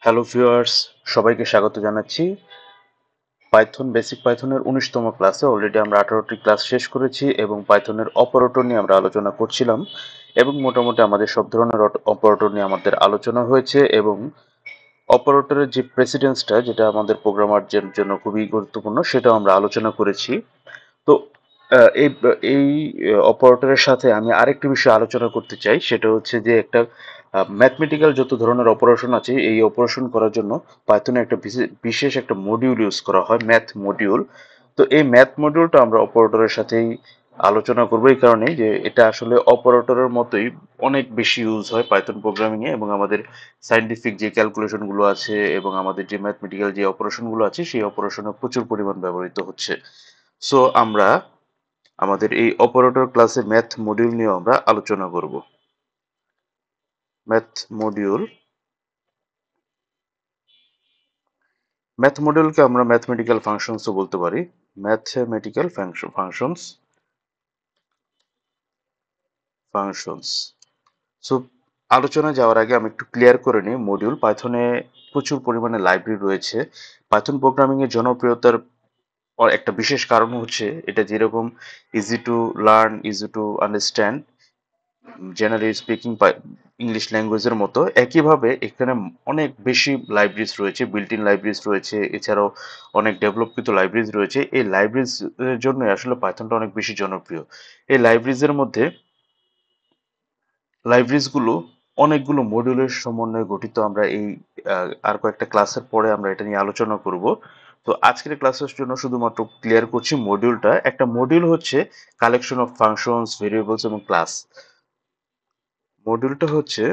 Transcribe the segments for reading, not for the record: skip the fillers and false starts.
Hello viewers, সবাইকে স্বাগত জানাচ্ছি পাইথন বেসিক পাইথনের 19তম ক্লাসে। অলরেডি আমরা 18টি ক্লাস শেষ করেছি এবং পাইথনের অপারেটর নিয়ে আমরা আলোচনা করছিলাম এবং মোটামুটি আমাদের সব ধরনের অপারেটর নিয়ে আমাদের আলোচনা হয়েছে এবং অপারেটরের যে প্রেসিডেন্সটা, যেটা আমাদের প্রোগ্রামারদের জন্য খুবই গুরুত্বপূর্ণ, সেটাও আমরা আলোচনা করেছি। তো এই এই অপারেটরের সাথে আমি আরেকটি বিষয় আলোচনা করতে চাই, সেটা হচ্ছে যে একটা ম্যাথমেটিক্যাল যত ধরনের অপারেশন আছে, এই অপারেশন করার জন্য পাইথনে একটা বিশেষ একটা মডিউল ইউজ করা হয়, ম্যাথ মডিউল। তো এই ম্যাথ মডিউলটা আমরা অপারেটরের সাথেই আলোচনা করবো, এই কারণেই যে এটা আসলে অপারেটরের মতোই অনেক বেশি ইউজ হয় পাইথন প্রোগ্রামিং এ, এবং আমাদের সাইন্টিফিক যে ক্যালকুলেশন গুলো আছে এবং আমাদের যে ম্যাথমেটিক্যাল যে অপারেশন গুলো আছে, সেই অপারেশনে প্রচুর পরিমাণ ব্যবহৃত হচ্ছে। সো আমরা আমাদের এই অপারেটর ক্লাসে ম্যাথ মডিউল নিয়ে আমরা আলোচনা করব। ম্যাথ মডিউল ম্যাথ মডিউলকে আমরা ম্যাথমেটিক্যাল ফাংশনসও বলতে পারি। ম্যাথমেটিক্যাল ফাংশনস ফাংশনস সো আলোচনা যাওয়ার আগে আমি একটু ক্লিয়ার করে নিই, মডিউল পাইথনে প্রচুর পরিমাণে লাইব্রেরি রয়েছে। পাইথন প্রোগ্রামিং এর জনপ্রিয়তার একটা বিশেষ কারণ হচ্ছে এটা যেরকম easy to learn, easy to understand, generally speaking English ল্যাঙ্গুয়েজের মতো, একইভাবে এখানে অনেক বেশি লাইব্রেরিজ রয়েছে, বিল্ট ইন লাইব্রেরিজ রয়েছে, এছাড়াও অনেক ডেভেলপকৃত লাইব্রেরিজ রয়েছে। এই লাইব্রেরিজ এর জন্য আসলে পাইথনটা অনেক বেশি জনপ্রিয়। এই লাইব্রেরিজের মধ্যে লাইব্রেরিজ গুলো অনেকগুলো মডিউলের সমন্বয়ে গঠিত। আমরা এই আর কয়েকটা ক্লাসের পরে আমরা এটা নিয়ে আলোচনা করব। তো আজকের ক্লাসের জন্য শুধুমাত্র ক্লিয়ার করছি মডিউলটা। একটা মডিউল হচ্ছে কালেকশন অফ ফাংশনস, ভেরিয়েবলস এবং ক্লাস। মডিউলটা হচ্ছে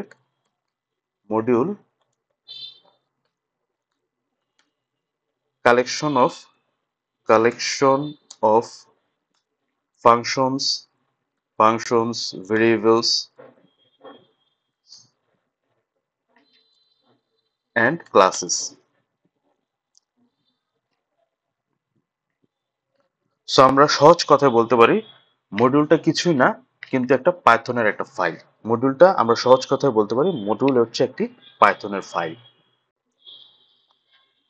module collection of collection of functions, variables and classes. So আমরা সহজ কথায় বলতে পারি মডিউলটা কিছুই না, কিন্তু একটা পাইথনের একটা ফাইল। মডিউলটা আমরা সহজ কথায় বলতে পারি মডিউল হচ্ছে একটি পাইথনের ফাইল।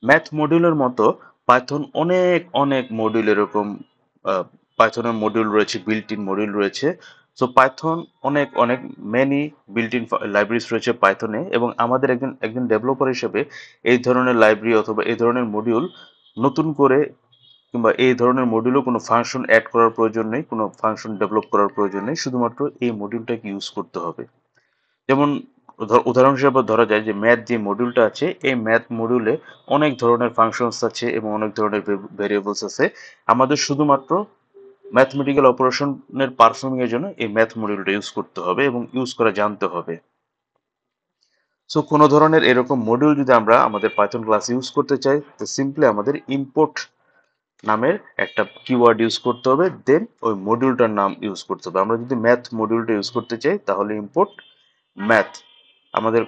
ম্যাথ মডিউলের মতো পাইথন অনেক অনেক মডিউল এরকম, পাইথনের মডিউল রয়েছে, বিল্ট ইন মডিউল রয়েছে। সো পাইথন অনেক অনেক মেনি বিল্ট ইন লাইব্রেরিজ রয়েছে পাইথনে, এবং আমাদের একজন একজন ডেভেলপার হিসেবে এই ধরনের লাইব্রেরি অথবা এই ধরনের মডিউল নতুন করে, কিংবা এই ধরনের মডিউলও কোনো ফাংশন অ্যাড করার প্রয়োজন নেই, কোনো ফাংশন ডেভেলপ করার প্রয়োজন নেই, শুধুমাত্র এই মডিউলটাকে ইউজ করতে হবে। যেমন উদাহরণ হিসেবে ধরা যায় যে ম্যাথ যে মডিউলটা আছে, এই ম্যাথ মডিউলে অনেক ধরনের ফাংশনস আছে এবং অনেক ধরনের ভেরিয়েবলস আছে। আমাদের শুধুমাত্র ম্যাথমেটিক্যাল অপারেশনের পারফর্মিং এর জন্য এই ম্যাথ মডিউলটা ইউজ করতে হবে এবং ইউজ করা জানতে হবে। সো কোনো ধরনের এরকম মডিউল যদি আমরা আমাদের পাইথন ক্লাস ইউজ করতে চাই, তো সিম্পলি আমাদের ইম্পোর্ট নামের একটা কিওয়ার্ড ইউজ করতে হবে, দেন ওই মডিউলটার নাম ইউজ করতে হবে। আমরা যদি ম্যাথ মডিউলটা ইউজ করতে চাই, তাহলে ইম্পোর্ট ম্যাথ। আমাদের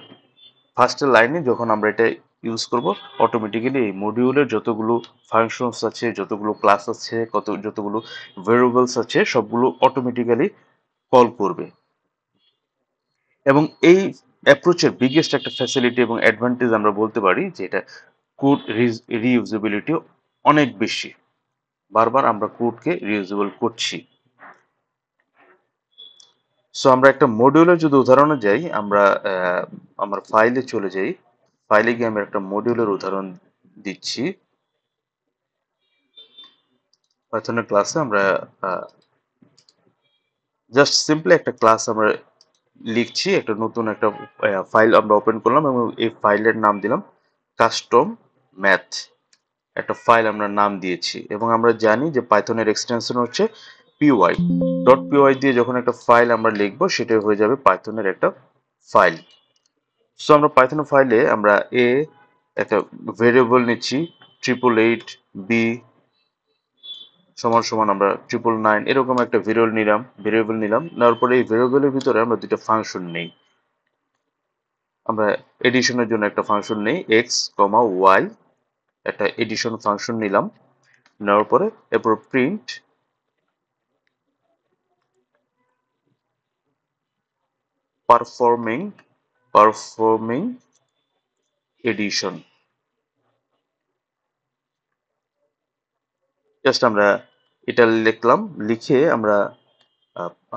ফার্স্টের লাইনে যখন আমরা এটা ইউজ করব, অটোমেটিক্যালি এই মডিউলের যতগুলো ফাংশনস আছে, যতগুলো ক্লাস আছে, যতগুলো ভেরিয়েবলস আছে, সবগুলো অটোমেটিক্যালি কল করবে। এবং এই অ্যাপ্রোচের বিগেস্ট একটা ফ্যাসিলিটি এবং অ্যাডভান্টেজ আমরা বলতে পারি যে এটা কোড রিইউজেবিলিটি অনেক বেশি। বারবার আমরা কোডকে রিইউজেবল করছি। সো আমরা একটা মডিউলের যদি উদাহরণে যাই, আমরা আমার ফাইলে চলে যাই। ফাইলে গিয়ে আমরা একটা মডিউলের উদাহরণ দিচ্ছি। পাইথনের ক্লাসে আমরা জাস্ট সিম্পলি একটা ক্লাস আমরা লিখছি, একটা নতুন একটা ফাইল আমরা ওপেন করলাম এবং এই ফাইলের নাম দিলাম কাস্টম ম্যাথ। একটা ফাইল আমরা নাম দিয়েছি এবং আমরা জানি যে পাইথনের এক্সটেনশন হচ্ছে পিওয়াই। ডট পিওয়াই দিয়ে যখন একটা ফাইল আমরা লিখবো, সেটা হয়ে যাবে পাইথনের একটা ফাইল। সো আমরা পাইথন ফাইলে আমরা একটা ভেরিয়েবল নিচ্ছি, 888 বি সমান সমান আমরা 999, এরকম একটা ভেরিয়েবল নিলাম। নেওয়ার পরে এই ভেরিয়েবলের ভিতরে আমরা দুটো ফাংশন নেই। আমরা এডিশনের জন্য একটা ফাংশন নেই, এক্স কমা ওয়াই, একটা এডিশন ফাংশন নিলাম। নেওয়ার পরে এরপর print performing performing addition. Just আমরা এটা লিখলাম, লিখে আমরা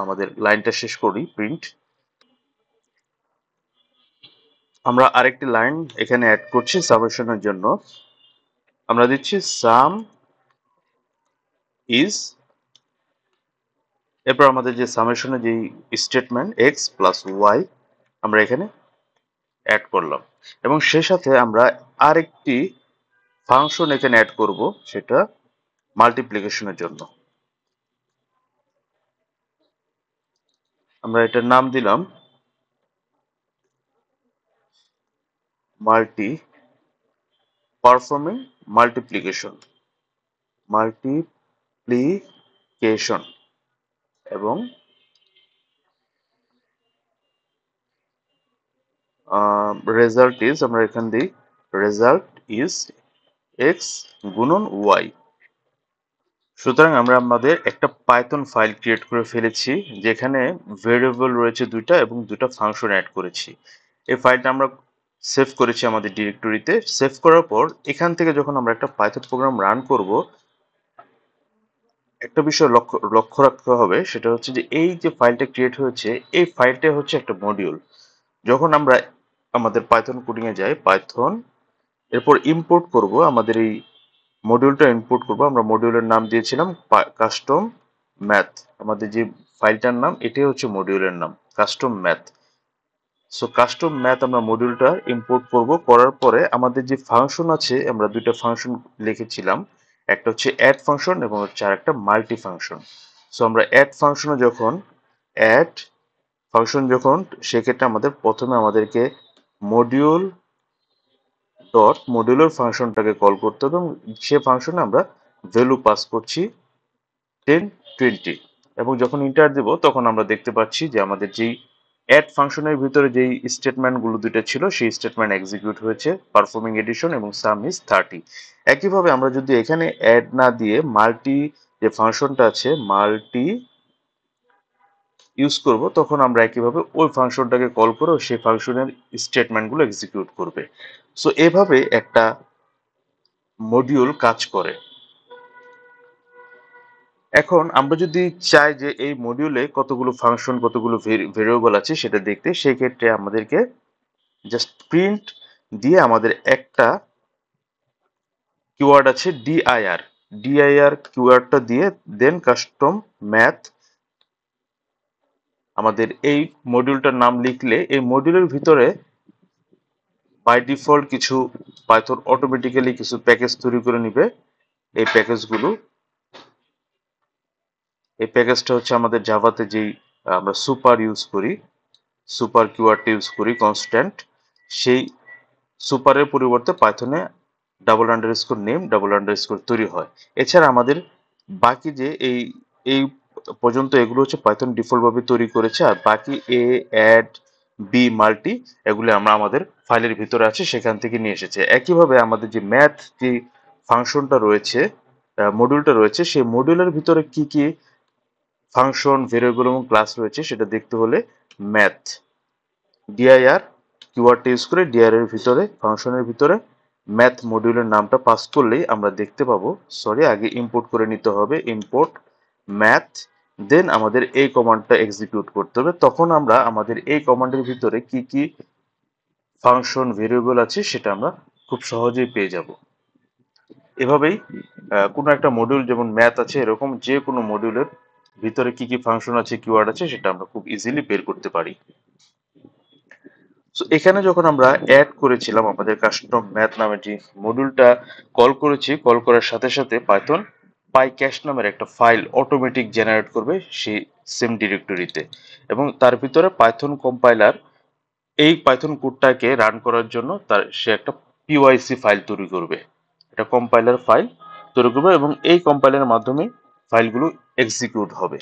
আমাদের লাইনটা শেষ করি প্রিন্ট। আমরা আরেকটি লাইন এখানে অ্যাড করছি সামেশনের জন্য। আমরা দিচ্ছি সাম ইজ, এরপর আমাদের যে সামেশনের যে স্টেটমেন্ট এক্স প্লাস ওয়াই আমরা এখানে অ্যাড করলাম, এবং সেই সাথে আমরা আরেকটি ফাংশন এখানে অ্যাড করব, সেটা মাল্টিপ্লিকেশনের জন্য। আমরা এটার নাম দিলাম মাল্টি পারফর্মিং মাল্টিপ্লিকেশন, মাল্টিপ্লিকেশন, এবং রেজাল্ট ইজ, আমরা এখান দিই রেজাল্ট ইজ এক্স গুণন ওয়াই। সুতরাং আমরা আমাদের একটা পাইথন ফাইল ক্রিয়েট করে ফেলেছি, যেখানে ভেরিয়েবল রয়েছে দুইটা এবং দুটো ফাংশন অ্যাড করেছি। এই ফাইলটা আমরা সেভ করেছি আমাদের ডিরেক্টরিতে। সেভ করার পর এখান থেকে যখন আমরা একটা পাইথন প্রোগ্রাম রান করব, একটা বিষয় লক্ষ্য লক্ষ্য রাখতে হবে, সেটা হচ্ছে যে এই যে ফাইলটা ক্রিয়েট হয়েছে, এই ফাইলটা হচ্ছে একটা মডিউল। যখন আমরা আমাদের পাইথন কোডিং এ যাই, পাইথন এরপর ইম্পোর্ট করব, আমাদের এই মডিউলটা ইম্পোর্ট করব। আমরা মডিউলের নাম দিয়েছিলাম কাস্টম ম্যাথ। আমাদের যে ফাইলটার নাম, এটাই হচ্ছে মডিউলের নাম, custom math. So custom math আমরা মডিউলটা ইম্পোর্ট করব। করার পরে আমাদের যে ফাংশন আছে, আমরা দুইটা ফাংশন লিখেছিলাম, একটা হচ্ছে অ্যাড ফাংশন এবং হচ্ছে আর একটা মাল্টি ফাংশন। সো আমরা অ্যাড ফাংশনে যখন অ্যাড ফাংশন যখন, সেক্ষেত্রে আমাদের প্রথমে আমাদেরকে মডিউল ডট মডিউলার ফাংশনটাকে কল করতে হবে, এবং সে ফাংশনে আমরা ভ্যালু পাস করছি 10, 20, এবং যখন ইন্টার দেব তখন আমরা দেখতে পাচ্ছি যে আমাদের যেই অ্যাড ফাংশনের ভিতরে যেই স্টেটমেন্টগুলো দুটো ছিল, সেই স্টেটমেন্ট এক্সিকিউট হয়েছে, পারফর্মিং এডিশন এবং সাম ইজ 30। একইভাবে আমরা যদি এখানে অ্যাড না দিয়ে মাল্টি যে ফাংশনটা আছে, মাল্টি ইউজ করব, তখন আমরা একইভাবে ওই ফাংশনটাকে কল করে সেই ফাংশনের স্টেটমেন্টগুলো এক্সিকিউট করবে। সো এভাবে একটা মডিউল কাজ করে। এখন আমরা যদি চাই যে এই মডিউলে কতগুলো ফাংশন, কতগুলো ভেরিয়েবল আছে সেটা দেখতে, সেই ক্ষেত্রে আমাদেরকে জাস্ট প্রিন্ট দিয়ে আমাদের একটা কিওয়ার্ড আছে ডিআইআর, ডিআইআর কিওয়ার্ডটা দিয়ে দেন কাস্টম ম্যাথ, আমাদের এই মডিউলটার নাম লিখলে এই মডিউলের ভিতরে বাই ডিফল্ট কিছু পাইথন অটোমেটিক্যালি কিছু প্যাকেজ তৈরি করে নিবে। এই প্যাকেজগুলো, এই প্যাকেজটা হচ্ছে আমাদের জাভাতে যেই আমরা সুপার ইউজ করি, সুপার কিওয়ার্ড ইউজ করি কনস্ট্যান্ট, সেই সুপারের পরিবর্তে পাইথনে double underscore name, double underscore তৈরি হয়। এছাড়া আমাদের বাকি যে এই এই পর্যন্ত এগুলো হচ্ছে পাইথন ডিফল্ট ভাবে তৈরি করেছে, আর বাকি এ, অ্যাড, বি, মাল্টি, এগুলো আমরা আমাদের ফাইলের ভিতরে আছে, সেখান থেকে নিয়ে এসেছে। একইভাবে আমাদের যে ম্যাথ যে ফাংশনটা রয়েছে, মডিউলটা রয়েছে, সেই মডিউলের ভিতরে কি কি ফাংশন, ভেরিয়েবল এবং ক্লাস রয়েছে সেটা দেখতে হলে ম্যাথ ডিআইআর কিওয়ার্ডটা ইউজ করে ডিআইআর এর ভিতরে, ফাংশনের ভিতরে ম্যাথ মডিউলের নামটা পাস করলেই আমরা দেখতে পাবো। সরি, আগে ইম্পোর্ট করে নিতে হবে, ইম্পোর্ট ম্যাথ, দেন আমাদের এই কমান্ডটা এক্সিকিউট করতে হবে। তখন আমরা আমাদের এই কমান্ডের ভিতরে কি কি ফাংশন, ভেরিয়েবল আছে সেটা আমরা খুব সহজেই পেয়ে যাব। এভাবেই কোনো একটা মডিউল, যেমন ম্যাথ আছে, এরকম যে কোনো মডিউলের ভিতরে কি কি ফাংশন আছে, কিওয়ার্ড আছে, সেটা আমরা খুব ইজিলি বের করতে পারি। সো এখানে যখন আমরা অ্যাড করেছিলাম আমাদের কাস্টম ম্যাথ নামে যে মডিউলটা কল করেছি, কল করার সাথে সাথে পাইথন পাইক্যাশ নামের একটা ফাইল অটোমেটিক জেনারেট করবে সেই সেম ডিরেক্টরিতে, এবং তার ভিতরে পাইথন কম্পাইলার এই পাইথন কোডটাকে রান করার জন্য সে একটা পিওয়াইসি ফাইল তৈরি করবে, এটা কম্পাইলার ফাইল তৈরি করবে, এবং এই কম্পাইলারের মাধ্যমে ফাইলগুলো এক্সিকিউট হবে।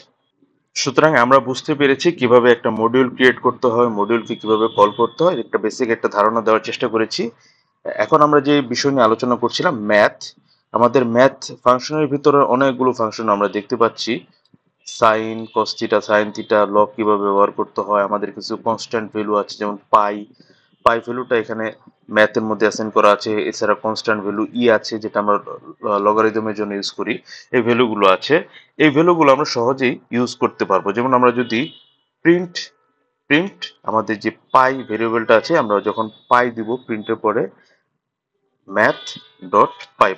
সুতরাং আমরা বুঝতে পেরেছি কিভাবে একটা মডিউল ক্রিয়েট করতে হয়, মডিউলকে কিভাবে কল করতে হয়, একটা বেসিক একটা ধারণা দেওয়ার চেষ্টা করেছি। এখন আমরা যে বিষয় নিয়ে আলোচনা করছিলাম ম্যাথ, আমাদের ম্যাথ ফাংশনের ভিতরে অনেকগুলো ফাংশন আমরা দেখতে পাচ্ছি। Sine, cos theta, sine theta, log কিভাবে ব্যবহার করতে হয়, আমাদের কিছু কনস্ট্যান্ট ভ্যালু আছে যেমন পাই, পাই ভ্যালুটা এখানে ম্যাথের মধ্যে অ্যাসাইন করা আছে। এছাড়া কনস্ট্যান্ট ভ্যালু ই আছে, যেটা আমরা লগারিদমের জন্য ইউজ করি। এই ভ্যালুগুলো আছে। এই ভ্যালুগুলো আমরা সহজেই ইউজ করতে পারবো। যেমন আমরা যদি প্রিন্ট প্রিন্ট আমাদের যে পাই ভেরিয়েবলটা আছে, আমরা যখন পাই দিব প্রিন্টের পরে ম্যাথ ডট পাই,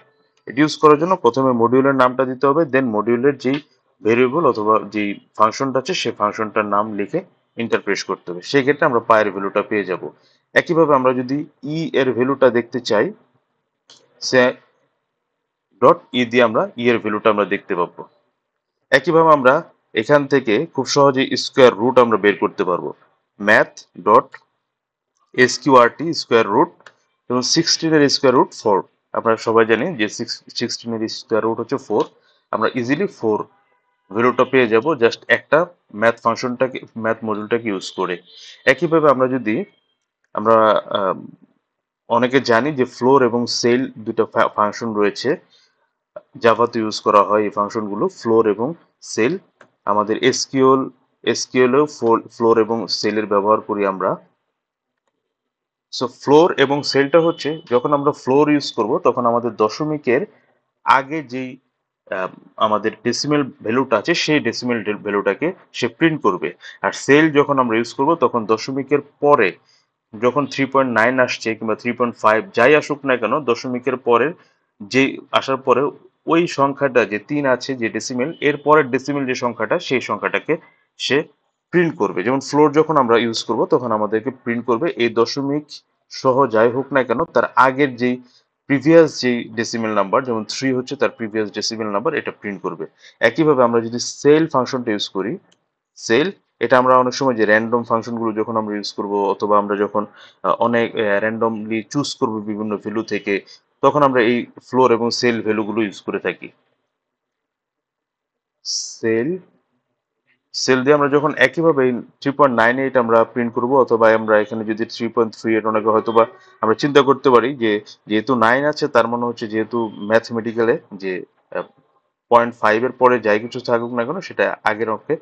এটি ইউজ করার জন্য প্রথমে মডিউলের নামটা দিতে হবে, দেন মডিউলের যেই ভেরিয়েবল অথবা যেই ফাংশনটা আছে সেই ফাংশনটার নাম লিখে ইন্টারপ্রেস করতে হবে। সেই ক্ষেত্রে আমরা পায়ের ভ্যালুটা পেয়ে যাব। একইভাবে আমরা যদি ই এর ভ্যালুটা দেখতে চাই, সে ডট ই দিয়ে আমরা ই এর ভ্যালুটা আমরা দেখতে পাবো। একইভাবে আমরা এখান থেকে খুব সহজে স্কোয়ার রুট আমরা বের করতে পারবো। Math dot SQRT square root, এবং 16 এর স্কোয়ার রুট 4। আমরা সবাই জানি যে 16 এর স্কোয়ার রুট হচ্ছে 4। আমরা ইজিলি 4 ভ্যালুটা পেয়ে যাব জাস্ট একটা ম্যাথ মডিউলটাকে ইউজ করে। একইভাবে আমরা যদি আমরা আহ, অনেকে জানি যে ফ্লোর এবং সেল দুটো ফাংশন রয়েছে, জাভাতে ইউজ করা হয় এই ফাংশনগুলো ফ্লোর এবং সেল। আমাদের এসকিউএল ফ্লোর এবং সেলের ব্যবহার করি আমরা। সো ফ্লোর এবং সেলটা হচ্ছে, যখন আমরা ফ্লোর ইউজ করব তখন আমাদের দশমিকের আগে যেই আহ, আমাদের ডেসিমেল ভ্যালুটা আছে সেই ডেসিমেল ভ্যালুটাকে সে প্রিন্ট করবে। আর সেল যখন আমরা ইউজ করব তখন দশমিকের পরে, যখন 3.9 আসছে কিংবা 3.5 যাই আসুক না কেন, দশমিকের পরের যে আসার পরে ওই সংখ্যাটা যে 3 আছে যে ডেসিমেল, এর পরের ডেসিমেল যে সংখ্যাটা সেই সংখ্যাটাকে সে প্রিন্ট করবে। যেমন ফ্লোর যখন আমরা ইউজ করব তখন আমাদেরকে প্রিন্ট করবে এই দশমিক সহ যাই হোক না কেন তার আগের যেই প্রিভিয়াস যেই ডেসিমেল নাম্বার, যেমন 3 হচ্ছে তার প্রিভিয়াস ডেসিমেল নাম্বার, এটা প্রিন্ট করবে। একইভাবে আমরা যদি সেল ফাংশনটা ইউজ করি, সেল, এটা আমরা অনেক সময় যে র্যান্ডম ফাংশনগুলো যখন আমরা ইউজ করব অথবা আমরা যখন অনেক র্যান্ডমলি চুজ করব বিভিন্ন ভ্যালু থেকে, তখন আমরা এই ফ্লোর এবং সেল ভ্যালুগুলো ইউজ করে থাকি। সেল সেল দিয়ে আমরা যখন একইভাবে 3.98 আমরা প্রিন্ট করব, অথবা আমরা এখানে যদি 3.38, অনেকে হয়তো বা আমরা চিন্তা করতে পারি যে যেহেতু 9 আছে তার মানে হচ্ছে, যেহেতু ম্যাথমেটিক্যালে যে 0.5 এর পরে যাই কিছু থাকুক না কেন সেটা আগের অঙ্কে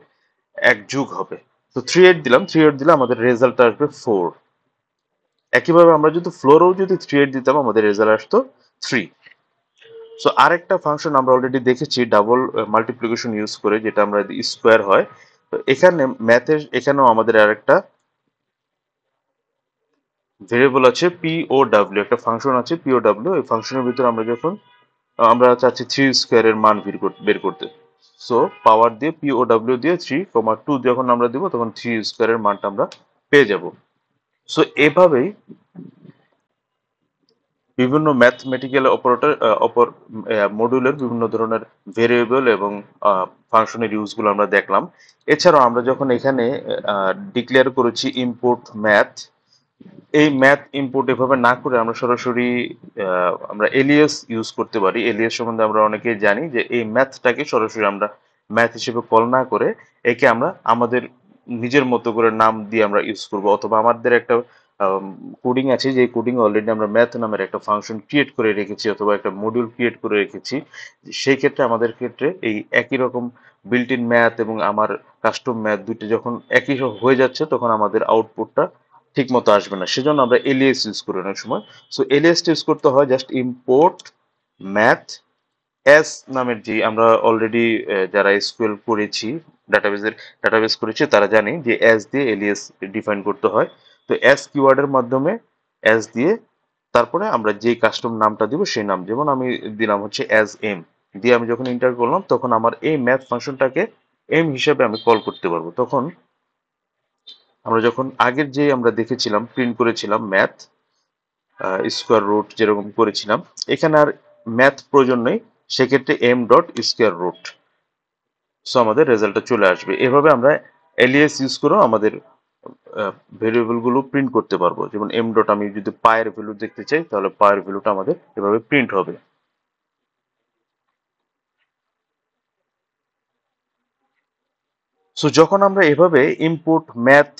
এক যুগ হবে। তো 38 দিলাম, 38 দিলে আমাদের রেজাল্ট আসবে 4। একইভাবে আমরা যদি ফ্লোরেও যদি 38 দিতাম আমাদের রেজাল্ট আসতো 3। সো আরেকটা ফাংশন আমরা অলরেডি দেখেছি ডাবল মাল্টিপ্লিকেশন ইউজ করে, যেটা আমরা স্কোয়ার হয়। তো এখানে ম্যাথের এখানেও আমাদের আরেকটা ভেরিয়েবল আছে পিওডাব্লিউ, একটা ফাংশন আছে পিওডাব্লিউ। এই ফাংশনের ভিতরে আমরা যখন আমরা চাচ্ছি 3 স্কোয়ারের মান বের করতে, সো পাওয়ার দিয়ে পিওডাব্লিউ দিয়ে 3, 2 যখন আমরা দিব তখন 3 স্কোয়ারের মানটা আমরা পেয়ে যাব। সো এভাবেই বিভিন্ন ম্যাথমেটিক্যাল অপারেটর মডিউলের বিভিন্ন ধরনের ভেরিয়েবল এবং ফাংশনের ইউজগুলো আমরা দেখলাম। এছাড়াও আমরা যখন এখানে ডিক্লেয়ার করেছি ইম্পোর্ট ম্যাথ, এই ম্যাথ ইম্পোর্ট এভাবে না করে আমরা সরাসরি আমরা এলিয়াস ইউজ করতে পারি। এলিয়াস সম্বন্ধে আমরা অনেকেই জানি যে এই ম্যাথটাকে সরাসরি আমরা ম্যাথ হিসেবে কল না করে একে আমরা আমাদের নিজের মতো করে নাম দিয়ে আমরা ইউজ করব, অথবা আমাদের একটা কোডিং আছে যে কোডিং অলরেডি আমরা ম্যাথ নামের একটা ফাংশন ক্রিয়েট করে রেখেছি অথবা একটা মডিউল ক্রিয়েট করে রেখেছি। সেই ক্ষেত্রে আমাদের ক্ষেত্রে এই একই রকম বিল্ট ইন ম্যাথ এবং আমার কাস্টম ম্যাথ দুইটা যখন একই হয়ে যাচ্ছে তখন আমাদের আউটপুটটা ঠিক মতো আসবে না, সেজন্য আমরা এলিয়াস ইউজ করি অনেক সময়। সো এলিয়াস ইউজ করতে হয় জাস্ট ইম্পোর্ট ম্যাথ এস নামের, যে আমরা অলরেডি যারা এসকিউএল করেছি, ডাটাবেস করেছি তারা জানি যে এস দিয়ে এলিয়াস ডিফাইন করতে হয়। তো এস কিওয়ার্ডের মাধ্যমে এস দিয়ে তারপরে আমরা যে কাস্টম নামটা দিব সেই নাম, যেমন আমি দিলাম হচ্ছে এস এম, দিয়ে আমি যখন এন্টার করলাম তখন আমার এই ম্যাথ ফাংশনটাকে এম হিসেবে আমি কল করতে পারবো। তখন আমরা যখন আগের যে আমরা দেখেছিলাম প্রিন্ট করেছিলাম ম্যাথ স্কোয়ার রুট যেরকম করেছিলাম, এখানে আর ম্যাথ প্রয়োজন নেই, সেক্ষেত্রে M dot square root, so আমাদের রেজাল্টটা চলে আসবে। এভাবে আমরা এলিয়াস ইউজ করেও আমাদের ভেরিয়েবল গুলো প্রিন্ট করতে পারবো। যেমন এম ডট, আমি যদি পায়ের ভ্যালু দেখতে চাই তাহলে পায়ের ভ্যালুটা আমাদের এভাবে প্রিন্ট হবে। সো যখন আমরা এভাবে ইম্পোর্ট ম্যাথ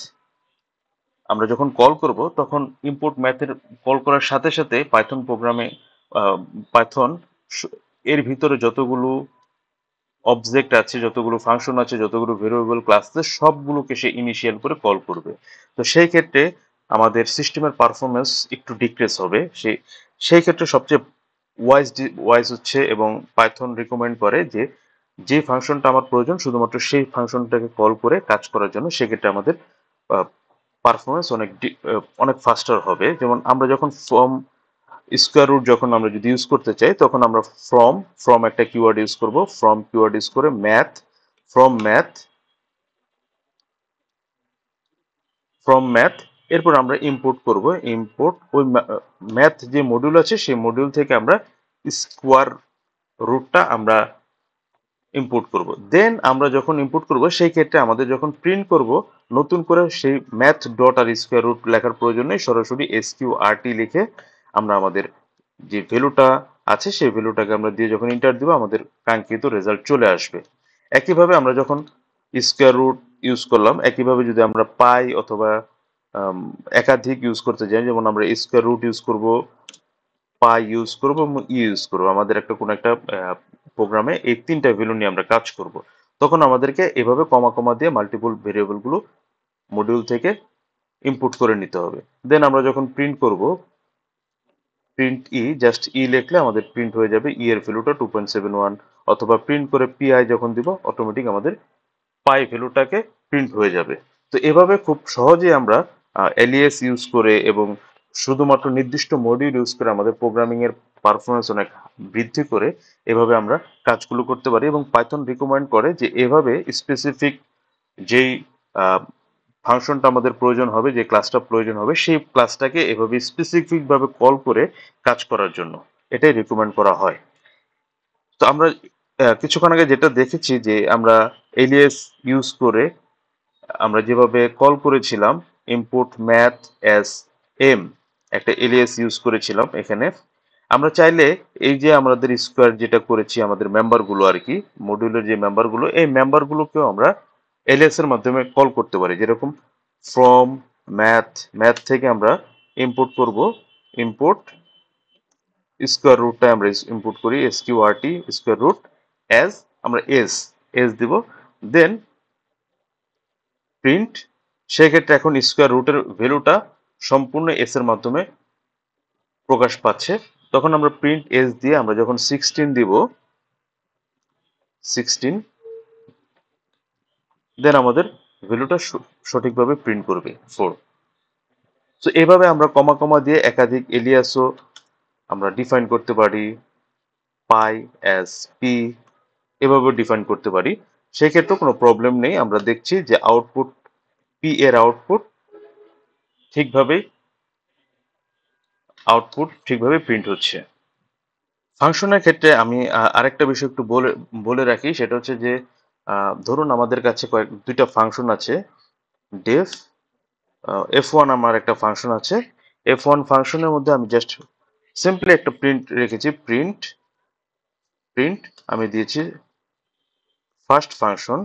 আমরা যখন কল করব তখন ইম্পোর্ট ম্যাথের কল করার সাথে সাথে পাইথন প্রোগ্রামে পাইথন এর ভিতরে যতগুলো অবজেক্ট আছে, যতগুলো ফাংশন আছে, যতগুলো ভেরিয়েবল ক্লাস আছে, সবগুলোকে সে ইনিশিয়াল করে কল করবে। তো সেই ক্ষেত্রে আমাদের সিস্টেমের পারফরমেন্স একটু ডিক্রিজ হবে। সেই ক্ষেত্রে সবচেয়ে ওয়াইজ হচ্ছে, এবং পাইথন রিকমেন্ড করে যে যে ফাংশনটা আমার প্রয়োজন শুধুমাত্র সেই ফাংশনটাকে কল করে কাজ করার জন্য, সেক্ষেত্রে আমাদের পারফরমেন্স অনেক ফাস্টার হবে। যেমন আমরা যখন ফ্রম স্কোয়ার রুট যখন আমরা যদি ইউজ করতে চাই, তখন আমরা ফ্রম একটা কিওয়ার্ড ইউজ করব, ফ্রম কিওয়ার্ড ইউজ করে ফ্রম ম্যাথ ফ্রম ম্যাথ এরপর আমরা ইম্পোর্ট করব। ইম্পোর্ট ওই ম্যাথ যে মডিউল আছে সেই মডিউল থেকে আমরা স্কোয়ার রুটটা আমরা ইম্পোর্ট করব। দেন আমরা যখন ইম্পোর্ট করব সেই ক্ষেত্রে আমাদের যখন প্রিন্ট করব, নতুন করে সেই ম্যাথ ডট আর স্কোয়ার রুট লেখার প্রয়োজন নেই, সরাসরি এসকিউআরটি লিখে আমরা আমাদের যে ভ্যালুটা আছে সেই ভ্যালুটাকে আমরা দিয়ে যখন ইন্টার দিব, আমাদের কাঙ্ক্ষিত রেজাল্ট চলে আসবে। একইভাবে আমরা যখন স্কোয়ার রুট ইউজ করলাম, একইভাবে যদি আমরা পাই অথবা একাধিক ইউজ করতে চাই, যেমন আমরা স্কোয়ার রুট ইউজ করব, পাই ইউজ করব এবং ইউজ করব, আমাদের একটা কোনো একটা প্রোগ্রামে এই তিনটা ভ্যালু নিয়ে আমরা কাজ করব, তখন আমাদেরকে এভাবে কমা কমা দিয়ে মাল্টিপল ভেরিয়েবল গুলো মডিউল থেকে ইনপুট করে নিতে হবে। দেন আমরা যখন প্রিন্ট করব, প্রিন্ট জাস্ট লিখলে আমাদের প্রিন্ট হয়ে যাবে এর ভ্যালুটা 2.71, অথবা প্রিন্ট করে পিআই যখন দিব, অটোমেটিক আমাদের পাই ভ্যালুটাকে প্রিন্ট হয়ে যাবে। তো এভাবে খুব সহজেই আমরা এলিএস ইউজ করে এবং শুধুমাত্র নির্দিষ্ট মডিউল ইউজ করে আমাদের প্রোগ্রামিং এর পারফরমেন্স অনেক বৃদ্ধি করে এভাবে আমরা কাজগুলো করতে পারি। এবং পাইথন রিকমেন্ড করে যে এভাবে স্পেসিফিক যেই ফাংশনটা আমাদের প্রয়োজন হবে, যে ক্লাসটা প্রয়োজন হবে, সেই ক্লাসটাকে এভাবে স্পেসিফিক ভাবে কল করে কাজ করার জন্য এটাই রিকমেন্ড করা হয়। তো আমরা কিছুক্ষণ আগে যেটা দেখেছি যে আমরা এলিএস ইউজ করে আমরা যেভাবে কল করেছিলাম, ইম্পোর্ট ম্যাথ অ্যাজ এম, একটা এলিয়াস ইউজ করেছিলাম এখানে। আমরা চাইলে এই যে আমাদের স্কোয়ার যেটা করেছি, আমাদের মেম্বারগুলো আর কি, মডিউলের যে মেম্বারগুলো, এই মেম্বারগুলোকেও আমরা এলিয়াস এর মাধ্যমে কল করতে পারি। যেরকম ফ্রম ম্যাথ থেকে আমরা ইম্পোর্ট করব, ইম্পোর্ট স্কোয়ার রুটটা আমরা ইম্পোর্ট করি, এসকিউআরটি স্কোয়ার রুট অ্যাজ, আমরা এস দিব, দেন প্রিন্ট। সেক্ষেত্রে এখন স্কোয়ার রুটের ভ্যালুটা সম্পূর্ণ এস এর মাধ্যমে প্রকাশ পাচ্ছে। তখন আমরা প্রিন্ট এস দিয়ে আমরা যখন 16 দিব, 16, দেন আমাদের ভ্যালুটা সঠিকভাবে প্রিন্ট করবে 4। তো এভাবে আমরা কমা কমা দিয়ে একাধিক এলিয়াসও আমরা ডিফাইন করতে পারি, পাই এস পি এভাবে ডিফাইন করতে পারি। সেক্ষেত্রে কোনো প্রবলেম নেই। আমরা দেখছি যে আউটপুট পি এর ঠিকভাবেই আউটপুট ঠিকভাবে প্রিন্ট হচ্ছে। ফাংশনের ক্ষেত্রে আমি আরেকটা বিষয় একটু বলে বলে রাখি, সেটা হচ্ছে যে ধরুন আমাদের কাছে দুইটা ফাংশন আছে, ডেফ F1 আমার একটা ফাংশন আছে। F1 ফাংশনের মধ্যে আমি জাস্ট সিম্পলি একটা প্রিন্ট রেখেছি, প্রিন্ট আমি দিয়েছি ফার্স্ট ফাংশন,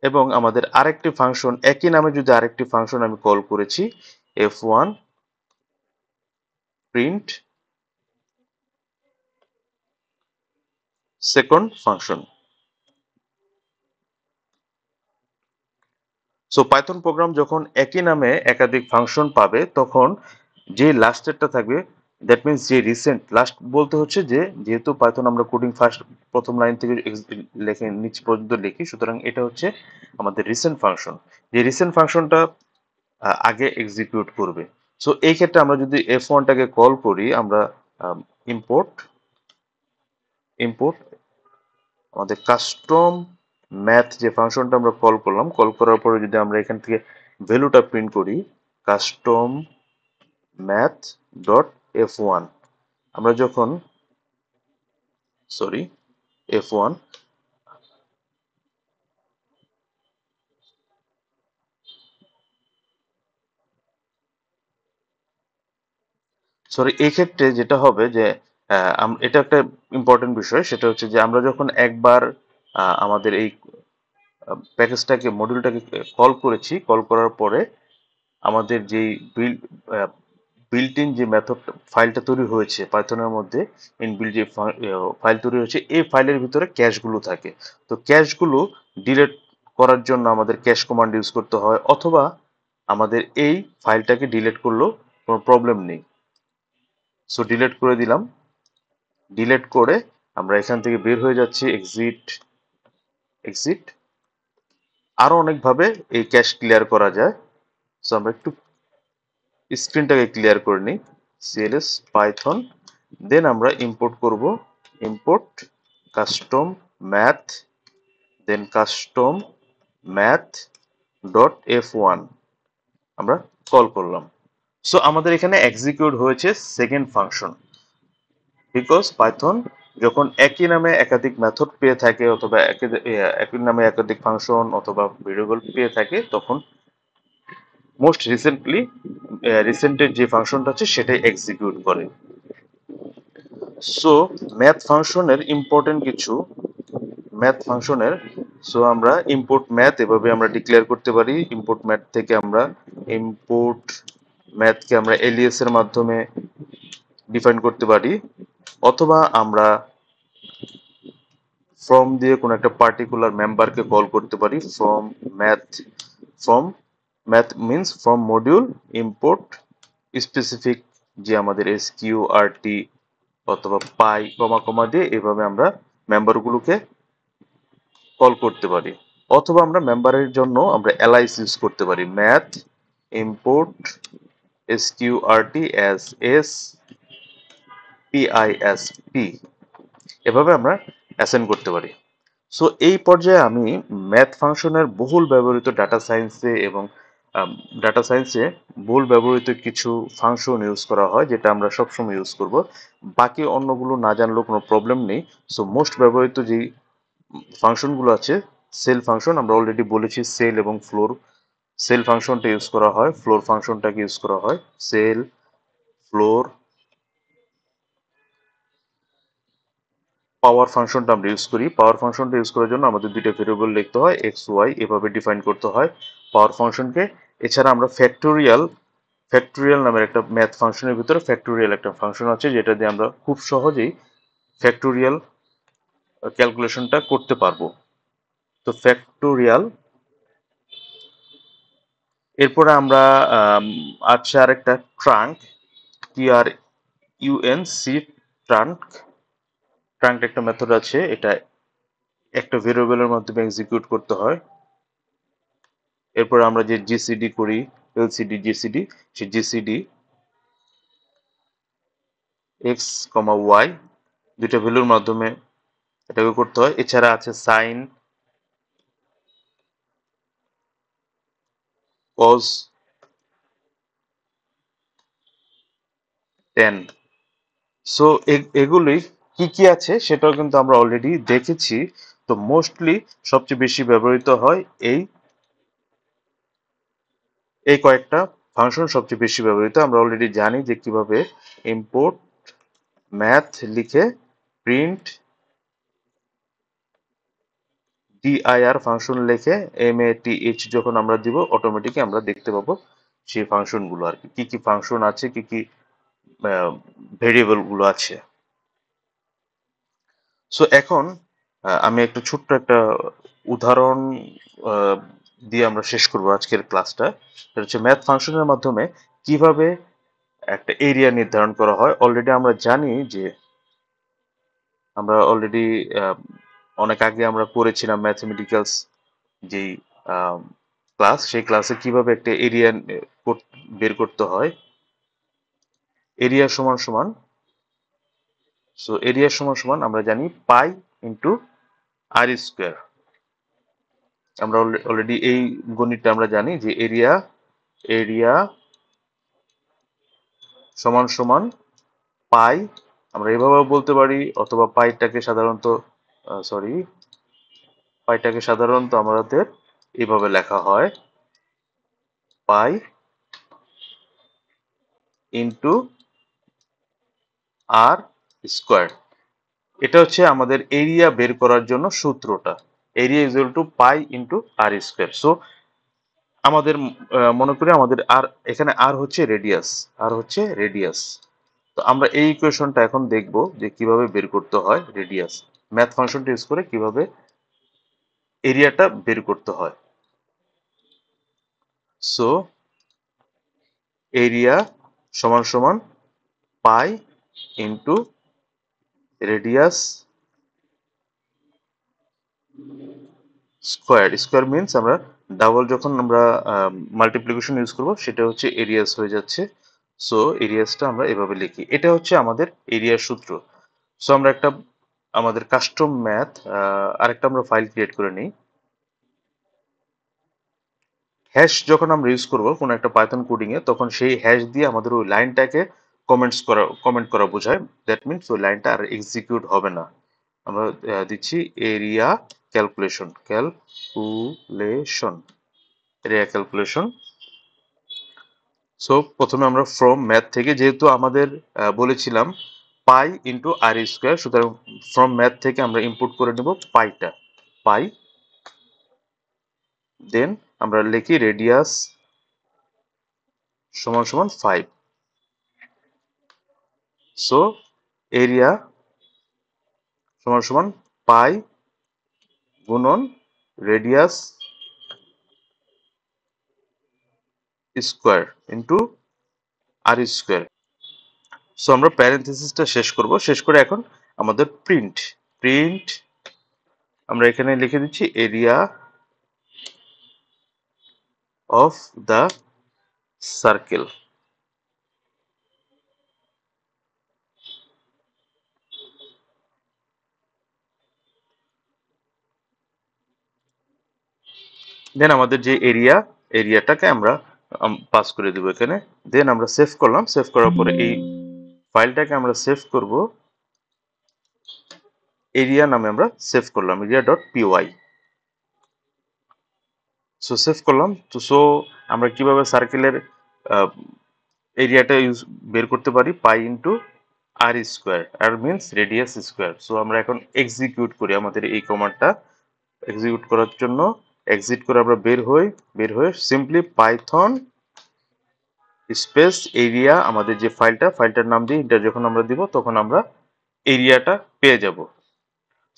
এবং আমাদের আরেকটি ফাংশন একই নামে যদি আরেকটি ফাংশন আমি কল করেছি, F1 print second function. So Python programme যখন একই নামে একাধিক ফাংশন পাবে, তখন যে লাস্টেরটা থাকবে, দ্যাট মিনস যে রিসেন্ট, লাস্ট বলতে হচ্ছে যে যেহেতু পাইথন আমরা কোডিং ফার্স্ট প্রথম লাইন থেকে লেখে নিচ পর্যন্ত লিখি, সুতরাং এটা হচ্ছে আমাদের রিসেন্ট ফাংশন, যে রিসেন্ট ফাংশনটা আগে এক্সিকিউট করবে। সো এই ক্ষেত্রে আমরা যদি F1টাকে কল করি, আমরা ইম্পোর্ট ইম্পোর্ট আমাদের কাস্টম ম্যাথ যে ফাংশনটা আমরা কল করলাম, কল করার পরে যদি আমরা এখান থেকে ভ্যালুটা প্রিন্ট করি, কাস্টম ম্যাথ ডট F1, আমরা যখন সরি F1, সরি, এই ক্ষেত্রে যেটা হবে যে এটা একটা ইম্পর্টেন্ট বিষয়, সেটা হচ্ছে যে আমরা যখন একবার আমাদের এই প্যাকেজটাকে মডিউলটাকে কল করেছি, কল করার পরে আমাদের যেই বিল্ট ইন যে মেথড ফাইলটা তৈরি হয়েছে পাইথনের মধ্যে, ইনবিল্ট যে ফাইল তৈরি হয়েছে, এই ফাইলের ভিতরে ক্যাশগুলো থাকে। তো ক্যাশগুলো ডিলেট করার জন্য আমাদের ক্যাশ কমান্ড ইউজ করতে হয়, অথবা আমাদের এই ফাইলটাকে ডিলিট করলেও কোনো প্রবলেম নেই। সো ডিলিট করে দিলাম। ডিলিট করে আমরা এখান থেকে বের হয়ে যাচ্ছি, এক্সিট এক্সিট। আরো অনেকভাবে এই ক্যাশ ক্লিয়ার করা যায়। সো আমরা একটু স্ক্রিনটাকে ক্লিয়ার করে নিই। cls python, দেন আমরা ইম্পোর্ট করব, ইম্পোর্ট কাস্টম ম্যাথ, দেন কাস্টম ম্যাথ ডট f1 আমরা কল করলাম। সো আমাদের এখানে এক্সিকিউট হয়েছে সেকেন্ড ফাংশন। বিকজ পাইথন যখন একই নামে একাধিক মেথড পেয়ে থাকে, অথবা একই নামে একাধিক ফাংশন অথবা ভেরিয়েবল পেয়ে থাকে, তখন মোস্ট রিসেন্টের যে ফাংশনটা আছে সেটাই এক্সিকিউট করে। সো ম্যাথ ফাংশনের ইম্পর্টেন্ট কিছু ম্যাথ ফাংশনের, সো আমরা ইম্পোর্ট ম্যাথ এভাবে আমরা ডিক্লেয়ার করতে পারি। ইম্পোর্ট ম্যাথ থেকে আমরা ইম্পোর্ট ম্যাথকে আমরা এলিএস এর মাধ্যমে ডিফাইন করতে পারি, অথবা আমরা ফ্রম দিয়ে কোনো একটা পার্টিকুলার মেম্বারকে কল করতে পারি। From math means from module import specific, যে আমাদের এসকিউআরটি অথবা পাই কমা কমা দিয়ে এভাবে আমরা মেম্বারগুলোকে কল করতে পারি। অথবা আমরা মেম্বারের জন্য আমরা এলআইস ইউজ করতে পারি, math import SQRT as S PISP, এভাবে আমরা অ্যাসাইন করতে পারি। সো এই পর্যায়ে আমি ম্যাথ ফাংশনের বহুল ব্যবহৃত ডাটা সায়েন্সে বহুল ব্যবহৃত কিছু ফাংশন ইউজ করা হয়, যেটা আমরা সবসময় ইউজ করব। বাকি অন্যগুলো না জানলেও কোনো প্রবলেম নেই। সো মোস্ট ব্যবহৃত যেই ফাংশনগুলো আছে, সেল ফাংশন, আমরা অলরেডি বলেছি সেল এবং ফ্লোর। সেল ফাংশনটা ইউজ করা হয়, ফ্লোর ফাংশনটাকে ইউজ করা হয়। সেল, ফ্লোর, পাওয়ার ফাংশনটা আমরা ইউজ করি। পাওয়ার ফাংশনটা ইউজ করার জন্য আমাদের দুইটা ভেরিয়েবল লিখতে হয়, এক্স ওয়াই, এভাবে ডিফাইন করতে হয় পাওয়ার ফাংশনকে। এছাড়া আমরা ফ্যাক্টোরিয়াল নামের একটা ম্যাথ ফাংশনের ভিতরে ফ্যাক্টোরিয়াল একটা ফাংশন আছে, যেটা দিয়ে আমরা খুব সহজেই ফ্যাক্টোরিয়াল ক্যালকুলেশনটা করতে পারবো। তো ফ্যাক্টোরিয়াল, এরপরে আমরা আছে আরেকটা ট্রাঙ্ক, TRUNC, ট্রাঙ্ক। ট্রাঙ্ক একটা মেথড আছে, এটা একটা ভেরিয়েবলের মাধ্যমে এক্সিকিউট করতে হয়। এরপর আমরা যে জিসিডি করি, এলসিডি জিসিডি, সেই জিসিডি এক্স কমা ওয়াই দুইটা ভ্যালুর মাধ্যমে এটাকে করতে হয়। এছাড়া আছে সাইন, কজ, টেন। সো এগুলি কি কি আছে সেটাও কিন্তু আমরা অলরেডি দেখেছি। তো মোস্টলি সবচেয়ে বেশি ব্যবহৃত হয় এই কয়েকটা ফাংশন সবচেয়ে বেশি ব্যবহৃত। আমরা অলরেডি জানি যে কিভাবে ইম্পোর্ট ম্যাথ লিখে প্রিন্ট dir ফাংশন লিখে math যখন আমরা দিব, অটোমেটিকই আমরা দেখতে পাবো সেই ফাংশনগুলো আর কি কি ফাংশন আছে, কি কি ভেরিয়েবল গুলো আছে। সো এখন আমি একটা ছোট্ট একটা উদাহরণ আহ, দিয়ে আমরা শেষ করবো আজকের ক্লাসটা। এটা হচ্ছে ম্যাথ ফাংশনের মাধ্যমে কিভাবে একটা এরিয়া নির্ধারণ করা হয়। অলরেডি আমরা জানি যে আমরা অলরেডি অনেক আগে আমরা করেছিলাম ম্যাথমেটিক্যালস যেই ক্লাস, সেই ক্লাসে কিভাবে একটা এরিয়া বের করতে হয়। এরিয়া সমান সমান, সো এরিয়া সমান সমান আমরা জানি পাই ইন্টু আর স্কোয়ার। আমরা অলরেডি এই গণিতটা আমরা জানি যে এরিয়া এরিয়া সমান সমান পাই, আমরা এভাবেও বলতে পারি, অথবা পাইটাকে সাধারণত আমাদের এইভাবে লেখা হয়, পাই ইন্টু আর স্কোয়ার। এটা হচ্ছে আমাদের এরিয়া বের করার জন্য সূত্রটা, area is equal to pi into r square. So আমাদের মনে করি আমাদের আর এখানে আর হচ্ছে রেডিয়াস। তো আমরা এই ইকুয়েশনটা এখন দেখব যে কিভাবে বের করতে হয় রেডিয়াস, ম্যাথ ফাংশনটা ইউজ করে কিভাবে এরিয়াটা বের করতে হয়। সো এরিয়া সমান সমান pi into radius square. Square means আমরা ডাবল যখন আমরা মাল্টিপ্লিকেশন ইউজ করব সেটা হচ্ছে এরিয়াস হয়ে যাচ্ছে। সো এরিয়াসটা আমরা এভাবে লিখি, এটা হচ্ছে আমাদের এরিয়ার সূত্র। সো আমরা একটা আমাদের কাস্টম ম্যাথ আরেকটা আমরা ফাইল ক্রিয়েট করে নিই। হ্যাশ যখন আমরা ইউজ করব কোনো একটা পাইথন কোডিং এ, তখন সেই হ্যাশ দিয়ে আমাদের ওই লাইনটাকে কমেন্ট করা বোঝায়। দ্যাট মিনস ওই লাইনটা আর এক্সিকিউট হবে না। আমরা দিচ্ছি area calculation area calculation. So প্রথমে আমরা ফ্রম ম্যাথ থেকে, যেহেতু আমাদের বলেছিলাম পাই ইন্টু আর স্কোয়ার, সুতরাং ফ্রম ম্যাথ থেকে আমরা ইনপুট করে নেব পাইটা, পাই। দেন আমরা লিখি রেডিয়াস সমান সমান 5। সো এরিয়া সমান সমান পাই গুণন radius square into r square. So আমরা প্যারেনথেসিসটা শেষ করব, শেষ করে এখন আমাদের প্রিন্ট প্রিন্ট আমরা এখানে লিখে দিচ্ছি এরিয়া অফ দ্য সার্কেল। দেন আমাদের যে এরিয়াটাকে আমরা পাস করে দেবো এখানে। দেন আমরা সেভ করলাম, সেভ করার পরে এই ফাইলটাকে আমরা সেভ করব, এরিয়া নামে আমরা সেভ করলাম, area dot PY. So save করলাম। তো সো আমরা কিভাবে সার্কেলের এরিয়াটা বের করতে পারি, পাই ইন্টু আর স্কোয়ার, আর মিনস রেডিয়াস স্কোয়ার। সো আমরা এখন এক্সিকিউট করি আমাদের এই কমান্ডটা। এক্সিকিউট করার জন্য এক্সিট করে আমরা বের হয়ে সিম্পলি পাইথন স্পেস এরিয়া, আমাদের যে ফাইলটার নাম দিয়ে এন্টার যখন আমরা দিব তখন আমরা এরিয়াটা পেয়ে যাব।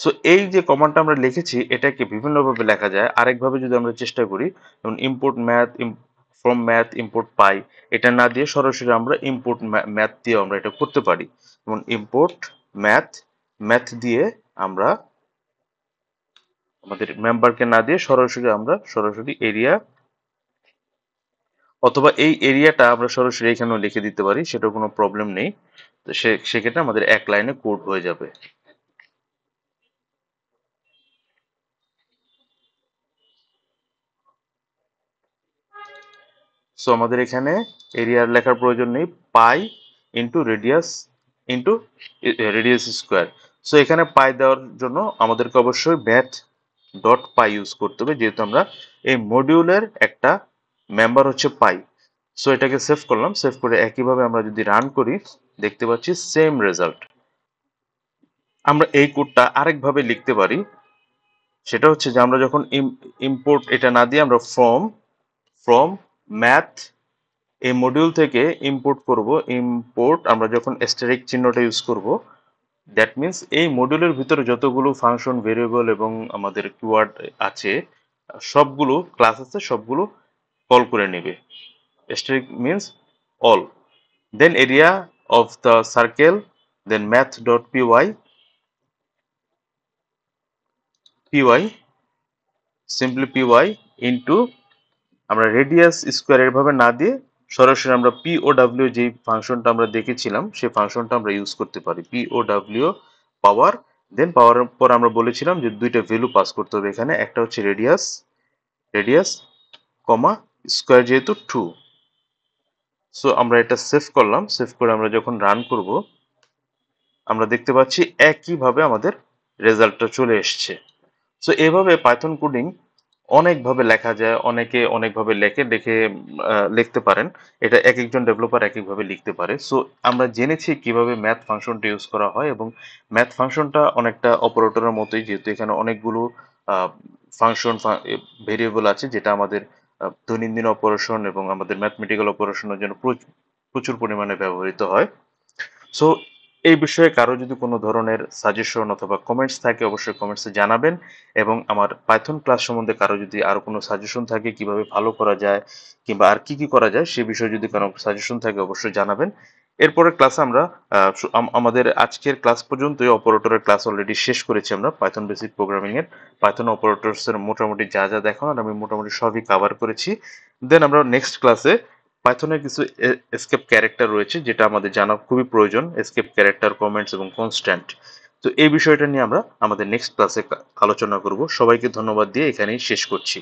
সো এই যে কমান্ডটা আমরা লিখেছি এটাকে বিভিন্নভাবে লেখা যায়। আরেকভাবে যদি আমরা চেষ্টা করি, যেমন import math, from math import pi, এটা না দিয়ে সরাসরি আমরা ইম্পোর্ট ম্যাথ দিয়ে আমরা এটা করতে পারি। যেমন ইম্পোর্ট ম্যাথ, ম্যাথ দিয়ে আমরা আমাদের মেম্বারকে না দিয়ে সরাসরি এরিয়া, অথবা এই এরিয়াটা আমরা সরাসরি এখানেও লিখে দিতে পারি, সেটা কোনো প্রবলেম নেই। তো সেক্ষেত্রে আমাদের এক লাইনে কোড হয়ে যাবে। সো আমাদের এখানে এরিয়ার লেখার প্রয়োজন নেই, pi into radius square. So এখানে পাই দেওয়ার জন্য আমাদেরকে অবশ্যই ম্যাথ ডট পাই ইউজ করতে হবে, যেহেতু আমরা এই মডিউলের একটা মেম্বার হচ্ছে পাই। সো এটাকে সেভ করলাম, সেভ করে একইভাবে আমরা যদি রান করি দেখতে পাচ্ছি সেম রেজাল্ট। আমরা এই কোডটা আরেকভাবে লিখতে পারি, সেটা হচ্ছে যে আমরা যখন ইম্পোর্ট এটা না দিয়ে আমরা ফ্রম ম্যাথ এই মডিউল থেকে ইম্পোর্ট করব, ইম্পোর্ট আমরা যখন অ্যাস্টেরিস্ক চিহ্নটা ইউজ করব, দ্যাট মিন্স এই মডিউলের ভিতরে যতগুলো ফাংশন, ভেরিয়েবল এবং আমাদের কিওয়ার্ড আছে, সবগুলো ক্লাস আছে, সবগুলো কল করে নেবে। Asterisk means all. Then area of the circle, then math dot PY simply PY into আমরা রেডিয়াস স্কোয়ার এভাবে না দিয়ে সরাসরি আমরা পিওডব্লিউ যে ফাংশনটা আমরা দেখেছিলাম সেই ফাংশনটা আমরা ইউজ করতে পারি, পিওডব্লিউ পাওয়ার। দেন পাওয়ার পর আমরা বলেছিলাম যে দুইটা ভ্যালু পাস করতে হবে এখানে, একটা হচ্ছে রেডিয়াস কমা স্কোয়ার, যেহেতু 2। সো আমরা এটা সেভ করলাম, সেভ করে আমরা যখন রান করব আমরা দেখতে পাচ্ছি একইভাবে আমাদের রেজাল্টটা চলে এসছে। সো এভাবে পাইথন কোডিং অনেকভাবে লেখা যায়, অনেকে অনেকভাবে লিখতে পারেন। এটা এক একজন ডেভেলপার এক একভাবে লিখতে পারে। সো আমরা জেনেছি কিভাবে ম্যাথ ফাংশনটা ইউজ করা হয়, এবং ম্যাথ ফাংশনটা অনেকটা অপারেটরের মতোই, যেহেতু এখানে অনেকগুলো ফাংশন ভেরিয়েবল আছে, যেটা আমাদের দৈনন্দিন অপারেশন এবং আমাদের ম্যাথমেটিক্যাল অপারেশনের জন্য প্রচুর পরিমাণে ব্যবহৃত হয়। সো এই বিষয়ে কারো যদি কোনো ধরনের সাজেশন অথবা কমেন্টস থাকে অবশ্যই কমেন্টসে জানাবেন, এবং আমার পাইথন ক্লাস সম্বন্ধে কারো যদি আরো কোনো সাজেশন থাকে কিভাবে ভালো করা যায় কিংবা আর কি কি করা যায় সে বিষয়ে যদি কোনো সাজেশন থাকে অবশ্যই জানাবেন। এরপরের ক্লাসে আমরা আমাদের আজকের ক্লাস পর্যন্তই অপারেটরের ক্লাস অলরেডি শেষ করেছি আমরা পাইথন বেসিক প্রোগ্রামিং এর। পাইথন অপারেটরস এর মোটামুটি যা যা দেখানোর আমি মোটামুটি সবই কভার করেছি। দেন আমরা নেক্সট ক্লাসে পাইথনের কিছু এসকেপ ক্যারেক্টার রয়েছে যেটা আমাদের জানা খুবই প্রয়োজন, এসকেপ ক্যারেক্টার, কমেন্টস এবং কনস্ট্যান্ট। তো এই বিষয়টা নিয়ে আমরা আমাদের নেক্সট ক্লাসে আলোচনা করব। সবাইকে ধন্যবাদ দিয়ে এখানেই শেষ করছি।